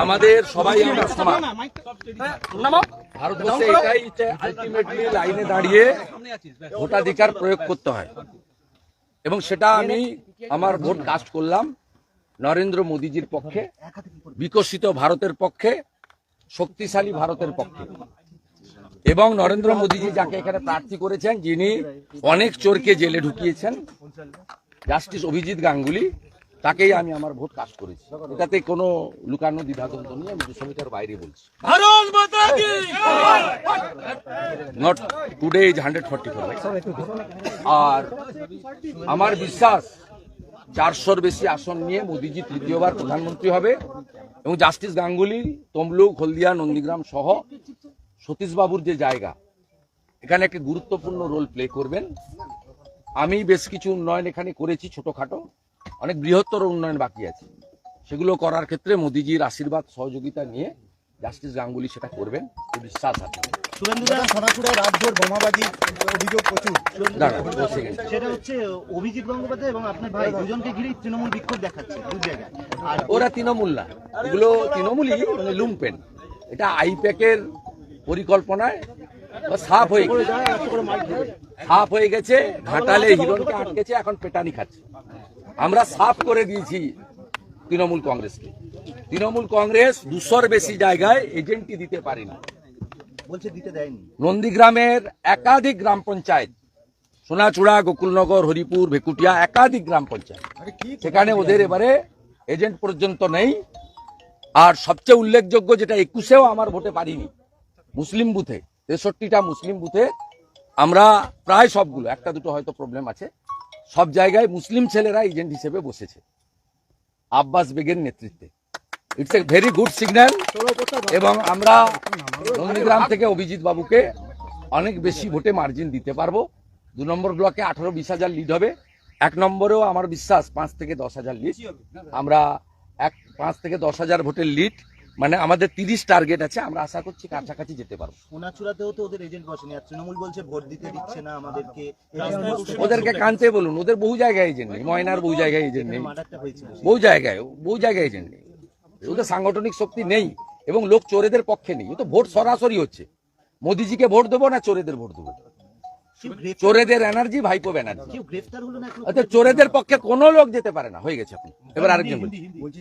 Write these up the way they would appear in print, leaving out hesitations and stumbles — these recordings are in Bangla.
আমাদের সবাই আমরা সমান। ভারতবর্ষে এটাই আলটিমেটলি লাইনে দাঁড়িয়ে ভোটাধিকার প্রয়োগ করতে হয়, এবং সেটা আমি আমার ভোট কাস্ট করলাম নরেন্দ্র মোদীজির পক্ষে, বিকশিত ভারতের পক্ষে, শক্তিশালী ভারতের পক্ষে। এবং নরেন্দ্র মোদীজি যাকে এখানে প্রার্থী করেছেন, যিনি অনেক চোরকে জেলে ঢুকিয়েছেন, জাস্টিস অভিজিৎ গাঙ্গুলি, তাকেই আমি আমার ভোট কাস্ট করেছি। এটাতে কোনো লুকানো দ্বিধাদ্বন্দ্ব নেই, আমি দুঃসমীটার বাইরে বলছি। Not today is 144। আর আমার বিশ্বাস 400-র বেশি আসন নিয়ে মোদীজি তৃতীয়বার প্রধানমন্ত্রী হবে, এবং জাস্টিস গাঙ্গুলি তমলুক, হলদিয়া, নন্দীগ্রাম সহ সতীশবাবুর যে জায়গা, এখানে একটা গুরুত্বপূর্ণ রোল প্লে করবেন। আমি বেশ কিছু উন্নয়ন এখানে করেছি, ছোটখাটো, অনেক বৃহত্তর উন্নয়ন বাকি আছে। সেগুলো করার ক্ষেত্রে মোদীজির আশীর্বাদ সহযোগিতা নিয়ে জাস্টিস গাঙ্গুলি সেটা করবেন, বিশ্বাস আছে। অভিজিৎ গঙ্গোপাধ্যায় এবং আপনার ভাই দুজনকে ঘিরে তৃণমূল বিক্ষোভ দেখাচ্ছে দু জায়গায়। ওরা তৃণমূল না, এগুলো তৃণমূলই, মানে লুম্পেন। এটা আইপ্যাকের পরিকল্পনায় সাফ হয়ে গেছে। ঘাটালে হিরণকে আটকেছে, এখন পেটানি খাচ্ছে। আমরা সাফ করে দিয়েছি তৃণমূল কংগ্রেসকে। তৃণমূল কংগ্রেস 200-র বেশি জায়গায় এজেন্টই দিতে পারে না, বলছে দিতে দেয়নি। নন্দীগ্রামের একাধিক গ্রাম পঞ্চায়েত, সোনাচূড়া, গোকুলনগর, হরিপুর, ভেকুটিয়া, একাধিক গ্রাম পঞ্চায়েত, সেখানে ওদের এবারে এজেন্ট পর্যন্ত নেই। আর সবচেয়ে উল্লেখযোগ্য, যেটা 21-এও আমার ভোটে পারিনি, মুসলিম বুথে, 63টা মুসলিম বুথে আমরা প্রায় সবগুলো, একটা দুটো হয়তো প্রবলেম আছে, সব জায়গায় মুসলিম ছেলেরা এজেন্ট হিসেবে বসেছে আব্বাস বেগের নেতৃত্বে। It's a very good signal. এবং আমরা নন্দীগ্রাম থেকে অভিজিৎ বাবুকে অনেক বেশি ভোটে মার্জিন দিতে পারবো। 2 নম্বর ব্লকে 18-20 হাজার লিড হবে। 1 নম্বরেও আমার বিশ্বাস 5 থেকে 10 হাজার লিড। আমরা 5 থেকে 10 হাজার ভোটের লিড, মানে আমাদের 30 টার্গেট আছে, আমরা আশা করছি কাছাকাছি যেতে পারবো। সোনাচূড়াতেও তো ওদের এজেন্ট বসেনি, আর তৃণমূল বলছে ভোট দিতে দিচ্ছে না আমাদেরকে। ওদেরকে কানতে বলুন, ওদের বহু জায়গায় এজেন্ট নেই, ময়নার বহু জায়গায় এজেন্ট নেই, বহু জায়গায় এজেন্ট নেই। ওদের সাংগঠনিক শক্তি নেই, এবং লোক চোরেদের পক্ষে নেই। তো ভোট সরাসরি হচ্ছে, মোদিজিকে ভোট দেবো না চোরেদের ভোট দেবো? চোরেদের এনার্জি ভাইপো ব্যানার্জি। আচ্ছা, চোরেদের পক্ষে কোনো লোক যেতে পারে না, হয়ে গেছে। এখন এবার আরেকজন বলছি,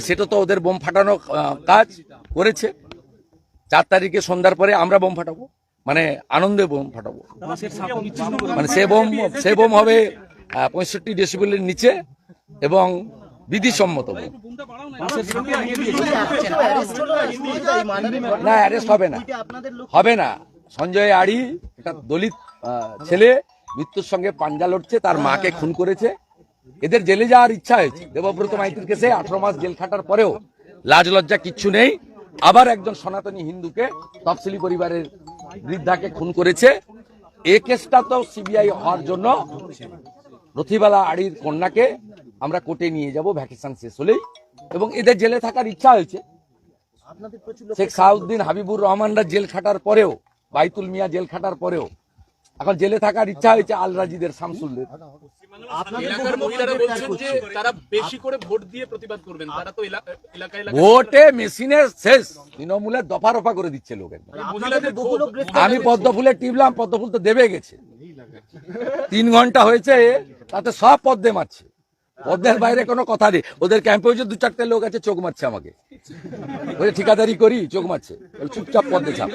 সেটা তো ওদের বোম ফাটানো কাজ করেছে। 4 তারিখে সন্ধ্যার পরে আমরা বোম ফাটাবো, মানে আনন্দে বোম ফাটাবো। মানে সে বোম হবে 65 ডেসিবেলের নিচে এবং বিধিসম্মত। না, অ্যারেস্ট হবে না। সঞ্জয় আড়ি, একটা দলিত ছেলে, মৃত্যুর সঙ্গে পাঞ্জা লড়ছে, তার মাকে খুন করেছে। এদের জেলে যাওয়ার ইচ্ছা হয়েছে। দেবব্রত মাইতির কেসে 18 মাস জেল খাটার পরেও লাজ লজ্জা কিচ্ছু নেই। আবার একজন সনাতনী হিন্দুকে, তফসিলি পরিবারের বৃদ্ধাকে খুন করেছে। এ কেসটা তো সিবিআই হওয়ার জন্য রথিবালা আড়ির কন্যাকে আমরা কোর্টে নিয়ে যাব ভ্যাকেশন শেষ হলেই, এবং এদের জেলে থাকার ইচ্ছা হয়েছে। শেখ সাউদ্দিন, হাবিবুর রহমানরা জেল খাটার পরেও, বাইতুল মিয়া জেল খাটার পরেও এখন জেলে থাকার ইচ্ছা হয়েছে আল রাজিদের, শামসুলদের। ভোটে মেশিনের শেষ, তৃণমূলের দফা রফা করে দিচ্ছে লোক। আমি পদ্মফুলে টিপলাম, পদ্মফুল তো দেবে গেছে। 3 ঘন্টা হয়েছে, তাতে সব পদ্মে মারছে। পদ্মের বাইরে কোনো কথা নেই। ওদের ক্যাম্পে হয়েছে 2-4টে লোক আছে, চোখ মারছে আমাকে, বলে ঠিকাদারি করি, চোখ মারছে, চুপচাপ পদ্মে ছাপ।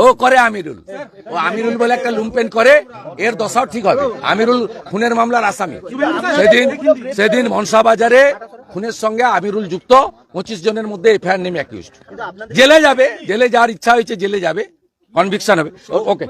ও করে আমিরুল, আমিরুল বলে একটা লুম্পেন করে, এর দশাও ঠিক হবে। আমিরুল খুনের মামলার আসামি। সেদিন মনসাবাজারে খুনের সঙ্গে আমিরুল যুক্ত। 25 জনের মধ্যে এফআইআর নেমে অ্যাকিউজড। জেলে যাবে, জেলে যাওয়ার ইচ্ছা হয়েছে, জেলে যাবে, কনভিকশন হবে। ওকে।